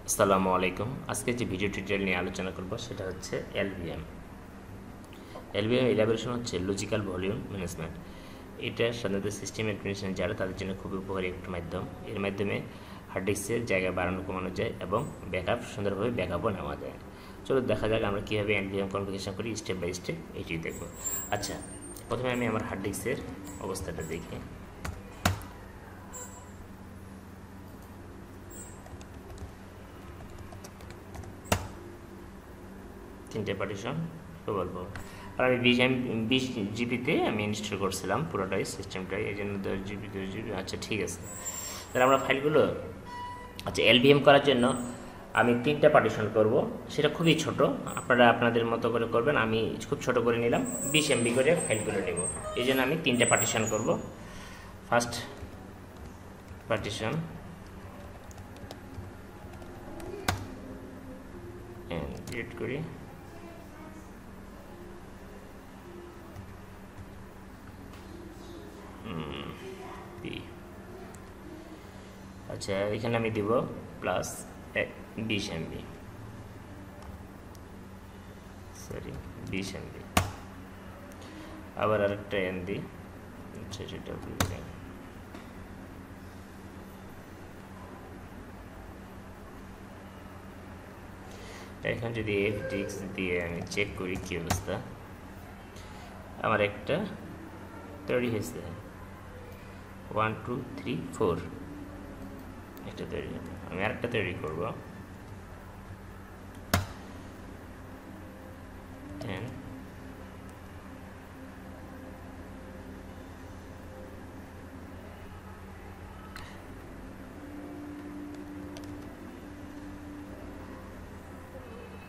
আসসালামু আলাইকুম। আজকে যে ভিডিও টিউটোরিয়াল নিয়ে আলোচনা করব সেটা হচ্ছে এলভিএম। এলভিএম ইলাবোরেশন হচ্ছে লজিক্যাল ভলিউম ম্যানেজমেন্ট। এটা সাধারণত সিস্টেম অ্যাডমিনিস্ট্রেশন যারা তাদের জন্য খুবই উপকারী একটা মাধ্যম। এর মাধ্যমে হার্ড ডিস্কের জায়গা বাড়ানো কমানো যায় এবং ব্যাকআপ সুন্দরভাবে ব্যাকআপও নেওয়া যায়। চলো দেখা যাক আমরা কীভাবে এলভিএম কনফিগারেশন করি, স্টেপ বাই স্টেপ এটি দেখব। আচ্ছা, প্রথমে আমি আমার হার্ড ডিস্কের অবস্থাটা দেখি। তিনটে পার্টিশন বলব, আর আমি 20 জিবিতে আমি ইনস্টল করছিলাম পুরোটাই সিস্টেমটাই, এই জন্য 10 জিবি 10 জিবি। আচ্ছা ঠিক আছে, তাহলে আমরা ফাইলগুলো এলভিএম করার জন্য আমি 3টা পার্টিশন করব। সেটা খুবই ছোট, আপনারা আপনাদের মতো করে করবেন। আমি খুব ছোট করে নিলাম, 20 MB করে ফাইলগুলো নেব। এই জন্য আমি 3টা পার্টিশন করব। ফার্স্ট পার্টিশন ক্রিয়েট করি। আচ্ছা, এখানে আমি দিব প্লাস 20 MB, সরি 20 MB। আবার আরেকটা এন দিই। আচ্ছা, সেটা এখন যদি FTX দিয়ে আমি চেক করি কি অবস্থা, আমার একটা তৈরি হয়েছে 1 2 3 4 একটা তৈরি হবে। আমি আরেকটা তৈরি করব 10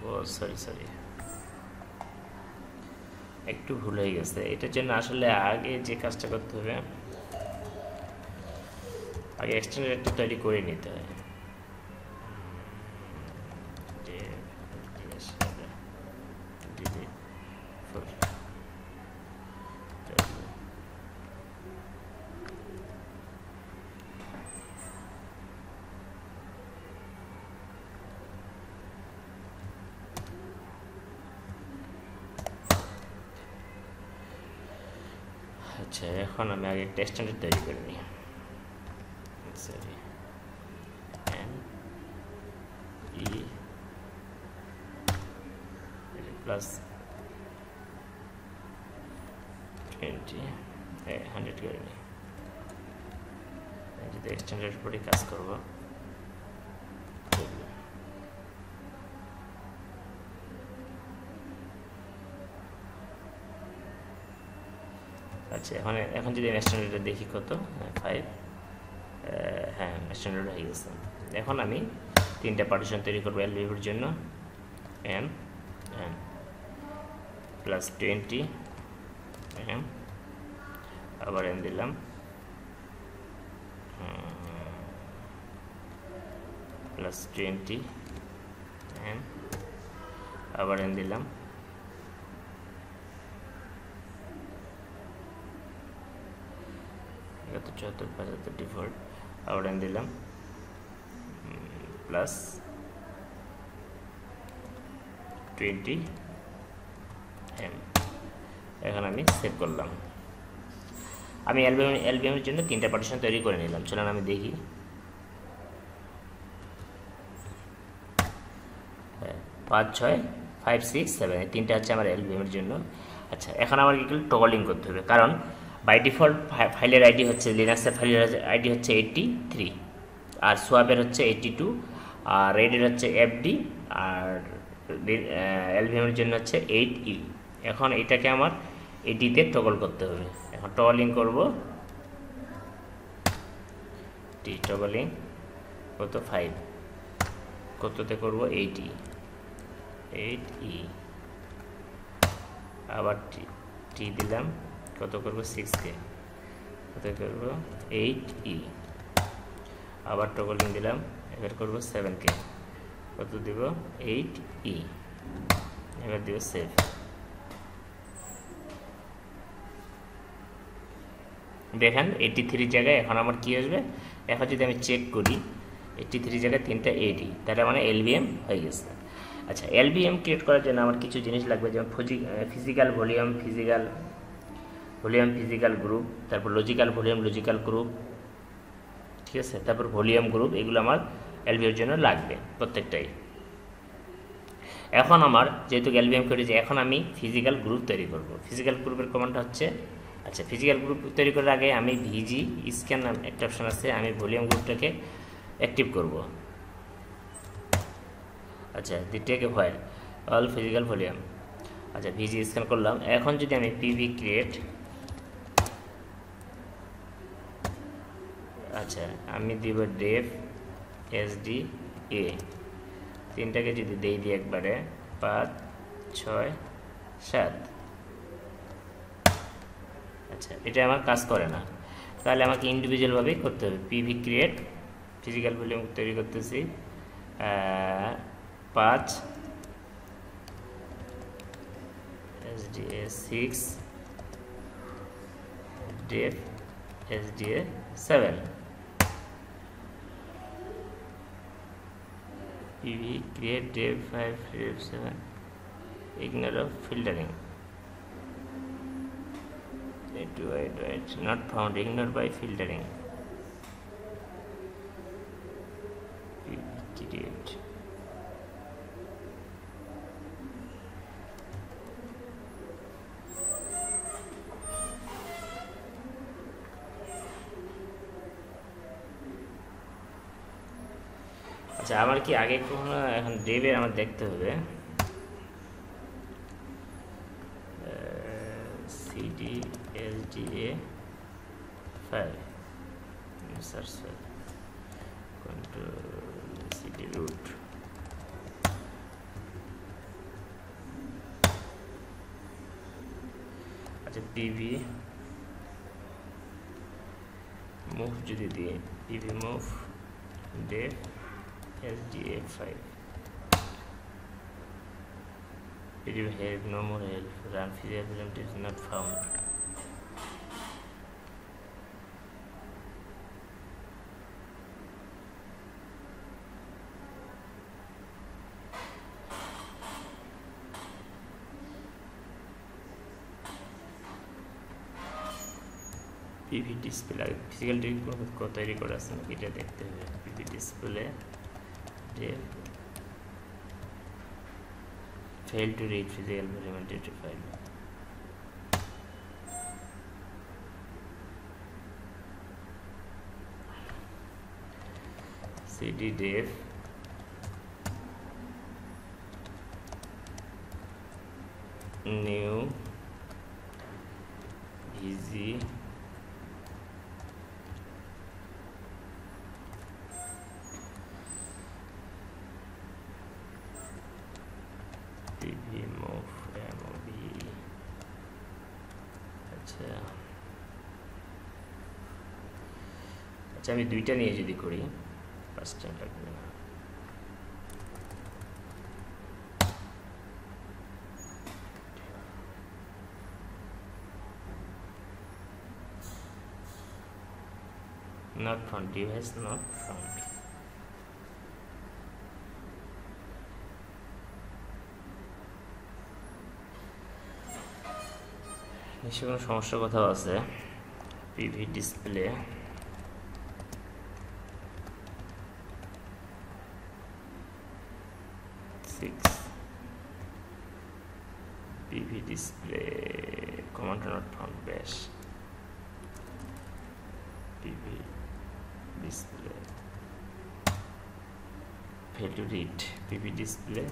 ও সরি একটু ভুল হয়ে গেছে। এটার জন্য আসলে আগে যে কাজটা করতে হবে, আগে এক্সটেন্ডার একটা তৈরি করে নিতে হয়। আচ্ছা, এখন আমি আগে একটা স্ট্যান্ডার্ড তৈরি করে নিই। সরি, এন ই প্লাস 20 100 করে নিই। যদি এক্সটেন্ডারের উপরে কাজ করবো, আচ্ছা এখন যদি স্ট্যান্ডার্ডটা দেখি কত 5, হ্যাঁ স্ট্যান্ডার্ড হয়ে গেছে। এখন আমি 3টা পার্টিশন তৈরি করবো এলভিএমের জন্য। এন এন প্লাস 20 এন, আবার এন দিলাম প্লাস 20 এন, আবার এন দিলাম 74 ডিফল্ট, আবার এন দিলাম প্লাস 20 এম। এখন আমি সেভ করলাম। আমি এলভিএমের জন্য 3টা পার্টিশন তৈরি করে নিলাম। চলুন আমি দেখি। 5 6 5 6 7 এই 3টা হচ্ছে আমার এলভিএমের জন্য। আচ্ছা, এখন আমার কি টগলিং করতে হবে, কারণ বাই ডিফল্ট ফাইলের আইডি হচ্ছে, লিনাক্সের ফাইলের আইডি হচ্ছে 83, আর সোয়াপের হচ্ছে 82, আর রেডের হচ্ছে FD, আর এলভিএমের জন্য হচ্ছে 8E। এখন এটাকে আমার 80তে টগল করতে হবে। এখন টগলিং করব, টগলিং কত 5, কততে করব 8E, আবার টি দিলাম, কত করব 6কে, কত করব 8E, আবার টগলিং দিলাম, এবার করব 7কে, কত দিব 8E, এবার দিব সেভ। দেখেন 83 জায়গায় এখন আমার কি আসবে। এখন যদি আমি চেক করি 83 জায়গায় 3টা এডি, তাহলে মানে এলবিএম হয়ে গেছে। আচ্ছা, এলবিএম ক্রিয়েট করার জন্য আমার কিছু জিনিস লাগবে, যেমন ফিজিক্যাল ভলিউম, ফিজিক্যাল গ্রুপ, তারপর লজিক্যাল ভলিউম, লজিক্যাল গ্রুপ, ঠিক আছে, তারপর ভলিউম গ্রুপ, এগুলো আমার এলবিএর জন্য লাগবে প্রত্যেকটাই। এখন আমার যেহেতু এলবিএম করেছি, এখন আমি ফিজিক্যাল গ্রুপ তৈরি করব। ফিজিক্যাল গ্রুপের কমান্ডটা হচ্ছে, আচ্ছা, ফিজিক্যাল গ্রুপ তৈরি করার আগে আমি ভিজি স্ক্যান নাম একটা অপশন আছে, আমি ভলিউম গ্রুপটাকে অ্যাক্টিভ করব। আচ্ছা, দ্বিতীয়কে ভয়েড অল ফিজিক্যাল ভলিউম, আচ্ছা ভিজি স্ক্যান করলাম। এখন যদি আমি পিভি ক্রিয়েট, আচ্ছা আমি দিব ডেফ এসডি এ, 3টাকে যদি দিই একবারে 5 6 7, আচ্ছা এটা আমার কাজ করে না, তাহলে আমাকে ইন্ডিভিজুয়ালভাবেই করতে হবে। পিভি ক্রিয়েট ফিজিক্যাল ভলিউম তৈরি করতেছি 5 SDA 6 def SDA 7 PV create def 5 def 7 ignore of filtering wait not found, ignore by filtering PV create আচ্ছা আমার কি আগে কখনো, এখন ডেভের আমার দেখতে হবে CD SDA 5 search control CD root, আচ্ছা পিভি মুভ যদি দিয়ে PV move dev SDA 5 it will help, no more help, run physical element is not found. PV display physical তৈরি করা আছে নাকি এটা দেখতে হবে। PV display fail to read physical element data file, cd def new vg move MOV, আচ্ছা আচ্ছা আমি দুইটা নিয়ে যদি করি ফার্স্ট টাইম লাগবে না। not found, device not found, নিশ্চয় কোনো সমস্যার কোথাও আছে। PV display PV display command not found, bash PV display fail to read, PV display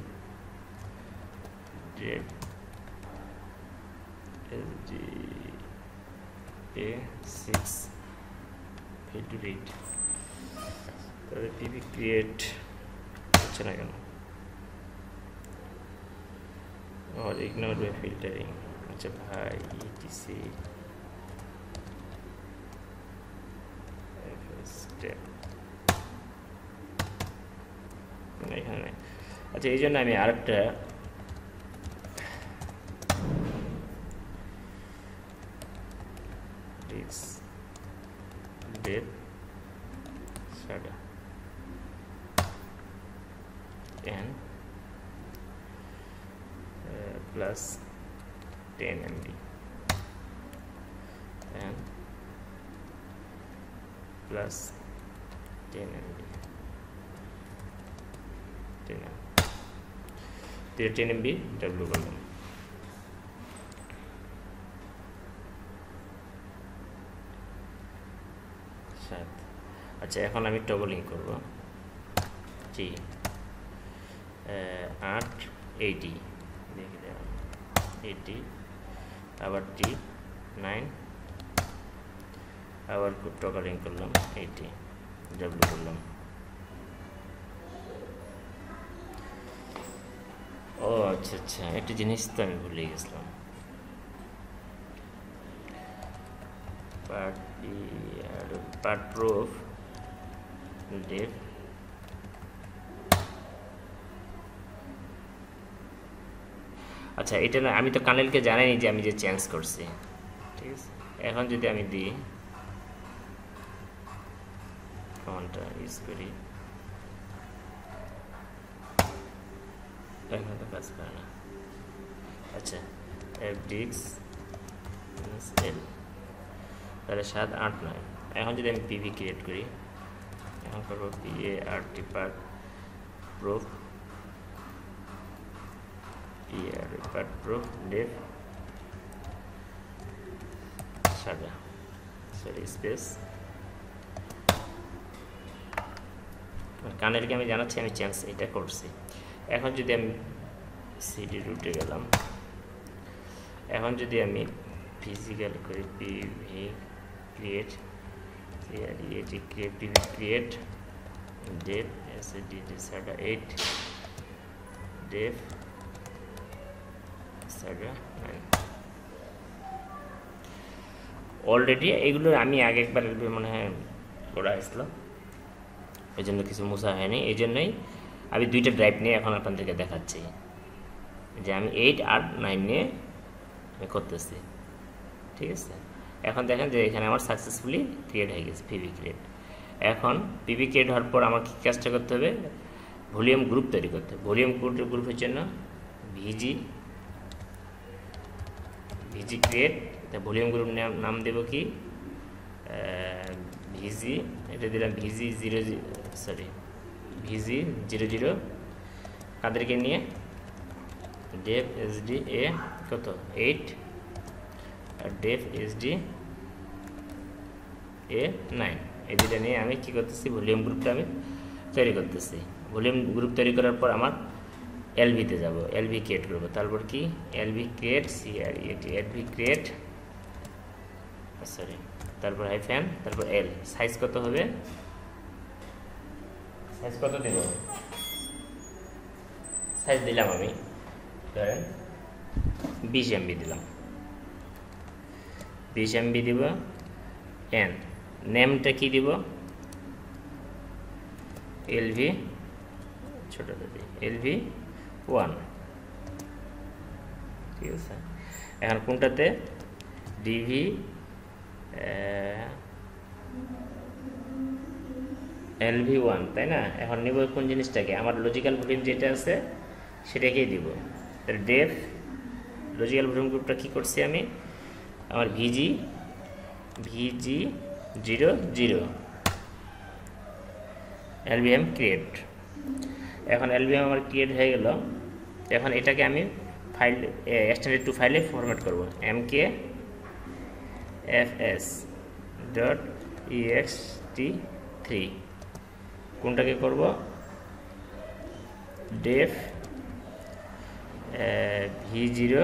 def SDA 6 fail to read, তাহলে PV create হচ্ছে না কেন, और इग्नोर बाय फिल्टरिंग। अच्छा भाई etc step এখানে নাই। আচ্ছা এই জন্য আমি আরেকটা def SADA 10 plus 10 MB and plus 10 MB 10 MB W করলাম। আচ্ছা এখন আমি টগলিং করব জি 880 দেখি 80 আবার টি 9 আবার টগলিং করলাম 80 ডাব্লিউ করলাম। ও আচ্ছা আচ্ছা একটা জিনিস তো আমি ভুলে গেছিলাম, পার্ট প্রুফ ডেপ আচ্ছা এটা না, আমি তো কানেলকে জানাইনি যে আমি যে চেঞ্জ করছি, ঠিক আছে। এখন যদি আমি দিই কমান্ডটা ইউজ করি, এখন তো কাজ করে না। আচ্ছা fdx l তাহলে 7 8 9। এখন যদি আমি পিভি ক্রিয়েট করি, এখন করবো PART part proof part proof dev সাদা সরি স্পেস। কানেরকে আমি জানাচ্ছি আমি চেঞ্জ এটা করছি। এখন যদি আমি সিডি রুটে গেলাম, এখন যদি আমি ফিজিক্যাল করি PV create PV create dev SD সাদা 8 ডেপ সাদা 9। অলরেডি এগুলো আমি আগে একবার মনে হয় করা হয়েছিল, এই জন্য কিছু মোছা হয়নি। এই জন্যই আমি দুইটা ড্রাইভ নিয়ে এখন আপনাদেরকে দেখাচ্ছি যে আমি 8 আর 9 নিয়ে আমি করতেছি, ঠিক আছে। এখন দেখেন যে এখানে আমার সাকসেসফুলি ক্রিয়েট হয়ে গেছে পিভি ক্রিয়েট। এখন পিভি ক্রিয়েট হওয়ার পর আমার কী কাজটা করতে হবে, ভলিউম গ্রুপ তৈরি করতে হবে। ভলিউম গ্রুপের জন্য ভিজি ক্রিয়েট, ভলিউম গ্রুপ নাম দেব কি ভিজি, এটা দিলাম ভিজি 00 কাদেরকে নিয়ে ডেপ এসডি এ কত 8 আর ডেপ এসডি এ 9, এই দুটা নিয়ে আমি কী করতেছি ভলিউম গ্রুপটা আমি তৈরি করতেছি। ভলিউম গ্রুপ তৈরি করার পর আমার এলভিতে যাব, এলভি ক্রিয়েট করবো। তারপর কি LV create LV create sorry তারপর হাইফেন তারপর এল। সাইজ কত হবে, সাইজ কত দেব, সাইজ দিলাম আমি ধরেন 20 MB দিলাম, 20 MB দিব। এন নেমটা কি দিব, এলভি ছোটটা দিই এলভি 1, ঠিক আছে। এখন কোনটাতে ডিভি এলভি 1 তাই না। এখন নিব কোন জিনিসটাকে, আমার লজিক্যাল ভলিউম যেটা আছে সেটাকেই দিব। তাহলে ডেফ লজিক্যাল ভলিউম গ্রুপটা কী করছি আমি, আমার ভিজি 00 এলভিএম ক্রিয়েট। এখন এলভিএম আমার ক্রিয়েট হয়ে গেল। এখন এটাকে আমি ফাইল এক্সটেন্ডেড টু ফাইলে ফরম্যাট করব, mkfs.ext3 কোনটাকে করব, ডেফ V0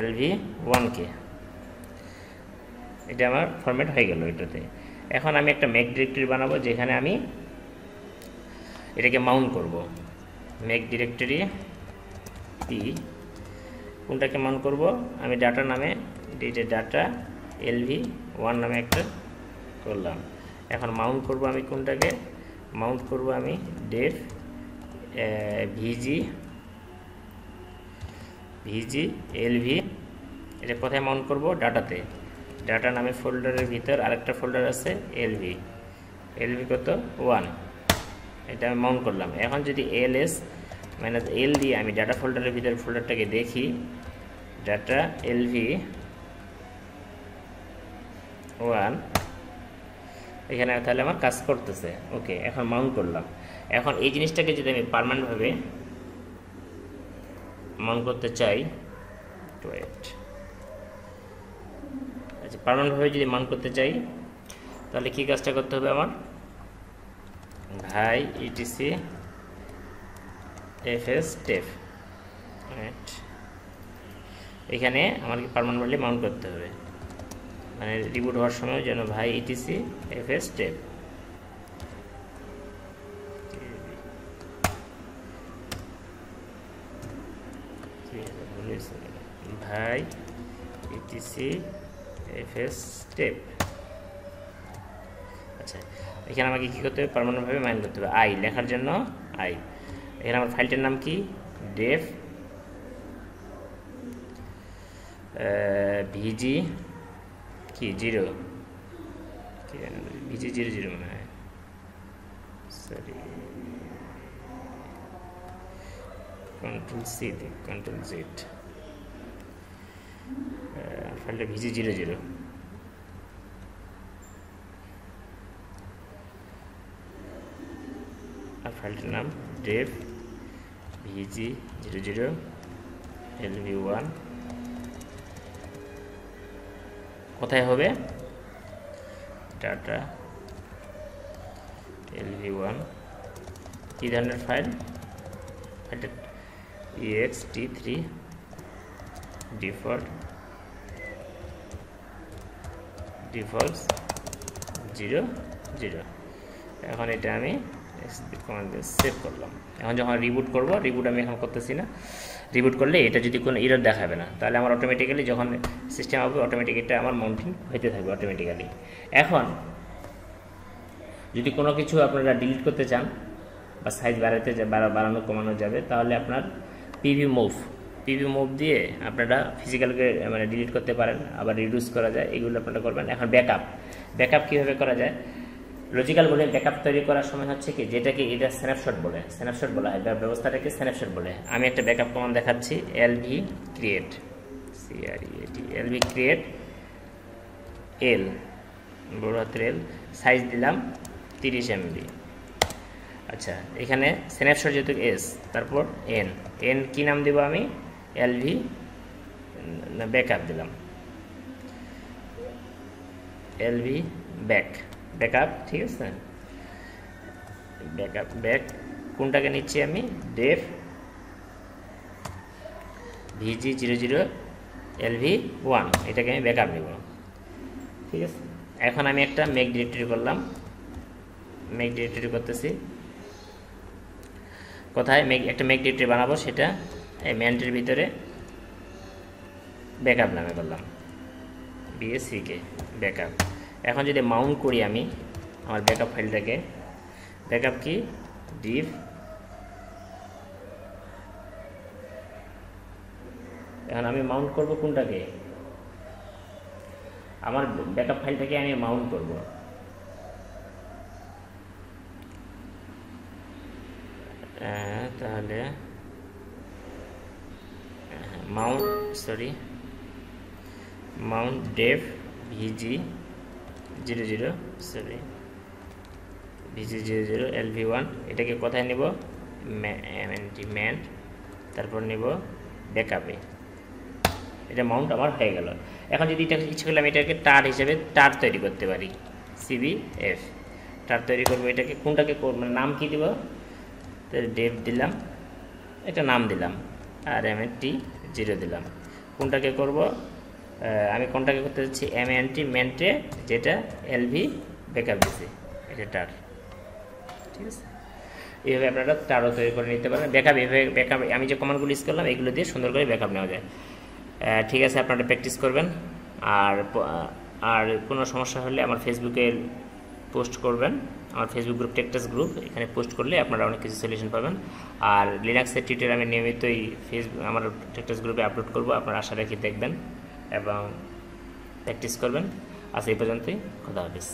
LV1কে। এটা আমার ফরম্যাট হয়ে গেল এটাতে। এখন আমি একটা মেক ডিরেক্টরি বানাবো যেখানে আমি এটাকে মাউন্ট করব। মেক ডিরেক্টরি পি কোনটাকে মাউন্ট করব, আমি ডাটা নামে ডাটা LV1 নামে একটা করলাম। এখন মাউন্ট করব আমি কোনটাকে, মাউন্ট করব আমি ডেফ ভিজি LV। এটা কোথায় মাউন্ট করব, ডাটাতে। ডাটা নামে ফোল্ডারের ভিতর আরেকটা ফোল্ডার আছে LV কত 1, এটা আমি মাউন্ট করলাম। এখন যদি ls -l দিয়ে আমি ডাটা ফোল্ডারের ভিতরে ফোল্ডারটাকে দেখি, ডাটা lv1 এখানে তাহলে আমার কাজ করতেছে। ওকে, এখন মাউন্ট করলাম। এখন এই জিনিসটাকে যদি আমি পার্মানেন্টভাবে মাউন্ট করতে চাই, আচ্ছা পার্মানেন্টভাবে যদি মাউন্ট করতে চাই তাহলে কি কাজটা করতে হবে আমার? ভাই etc fs step, এখানে আমাকে পার্মানেন্টলি মাউন্ট করতে হবে, মানে রিবুট হওয়ার সময় যেন ভাই etc fs step ভাই etc fs step। আচ্ছা, এখানে আমাকে কী করতে হবে? পার্মানেন্টভাবে মাইন্ড করতে হবে আই লেখার জন্য আই। এখানে আমার ফাইলটার নাম কি? ডেফ ভিজি কি 0 কি ভিজি 00 মনে হয়, সরি কন্ট্রোল সি দিই, কন্ট্রোল জেড, ফাইলটা ভিজি 00। আর ফাইলটার নাম ডেফ ভিজি 00 lv1। কোথায় হবে? ডাটা lv1 কি ধরনের ফাইল? ফাইলটা ext3 ডিফল্টস 00। এখন এটা আমি সেভ করলাম। এখন যখন রিবুট করব, রিবুট আমি এখন করতেছি না, রিবুট করলে এটা যদি কোনো এরর দেখাবে না, তাহলে আমার অটোমেটিক্যালি যখন সিস্টেম হবে অটোমেটিক এটা আমার মাউন্টিং হইতে থাকবে অটোমেটিক্যালি। এখন যদি কোনো কিছু আপনারা ডিলিট করতে চান বা সাইজ বাড়ানো কমানো যাবে, তাহলে আপনার পিভি মুভ দিয়ে আপনারা ফিজিক্যালকে মানে ডিলিট করতে পারেন, আবার রিডিউস করা যায়, এগুলো আপনারা করবেন। এখন ব্যাকআপ কীভাবে করা যায়? লজিক্যাল বলে ব্যাকআপ তৈরি করার সময় হচ্ছে কি, যেটাকে এটা স্ন্যাপশট বলা হয়, ব্যবস্থাটাকে স্ন্যাপশট বলে। আমি একটা ব্যাকআপ কমান্ড দেখাচ্ছি, lv create l বড় হাতের l, সাইজ দিলাম 30 MB। আচ্ছা, এখানে স্ন্যাপশট যেহেতু s, তারপর n কি নাম দেব আমি? lv ব্যাকআপ দিলাম, lv ব্যাকআপ, ঠিক আছে। ব্যাক কোনটাকে নিচ্ছি আমি? ডেফ ভিজি 00 lv1, এটাকে আমি ব্যাকআপ নেব, ঠিক আছে। এখন আমি একটা মেক ডিরেক্টরি করলাম, মেক ডিরেক্টরি করতেছি। কোথায় একটা মেক ডিরেক্টরি বানাবো? সেটা এই ম্যান্টের ভিতরে ব্যাকআপ নামে করলাম, bsck ব্যাকআপ। এখন যদি মাউন্ট করি আমি আমার ব্যাকআপ ফাইলটাকে, ব্যাকআপ কি? ডিফ এখন আমি মাউন্ট করব কোনটাকে? আমার ব্যাকআপ ফাইলটাকে আমি মাউন্ট করব। তাহলে মাউন্ট ডেফ ভিজি 00 lv1, এটাকে কোথায় নেব? ম্যান্ট, তারপর নেব ব্যাকআপে। এটা মাউন্ট আমার হয়ে গেল। এখন যদি এটা ইচ্ছে করলে আমি এটাকে টার হিসেবে তৈরি করতে পারি, cbf টার তৈরি করবো। এটাকে কোনটাকে মানে নাম কি দিব? ডেফ দিলাম, একটা নাম দিলাম, আর mnt0 দিলাম। কোনটাকে করব আমি? কোনটাকে করতে যাচ্ছি? ম্যান্টে, যেটা lv ব্যাকআপ দিছে, এটা টার, ঠিক আছে। এইভাবে আপনারা টারও তৈরি করে নিতে পারেন। ব্যাকআপ আমি যে কমান্ডগুলো ইউজ করলাম এগুলো দিয়ে সুন্দর করে ব্যাকআপ নেওয়া যায়, ঠিক আছে। আপনারা প্র্যাকটিস করবেন। আর কোনো সমস্যা হলে আমার ফেসবুকে পোস্ট করবেন, আমার ফেসবুক গ্রুপ টেকটাস গ্রুপ, এখানে পোস্ট করলে আপনারা অনেক কিছু সলিউশন পাবেন। আর লিনাক্সের টিউটোরিয়াল আমি নিয়মিতই আমার টেকটাস গ্রুপে আপলোড করব, আপনারা আশা রাখি দেখবেন এবং প্র্যাকটিস করবেন। আজ এই পর্যন্তই, খোদা হাফেজ।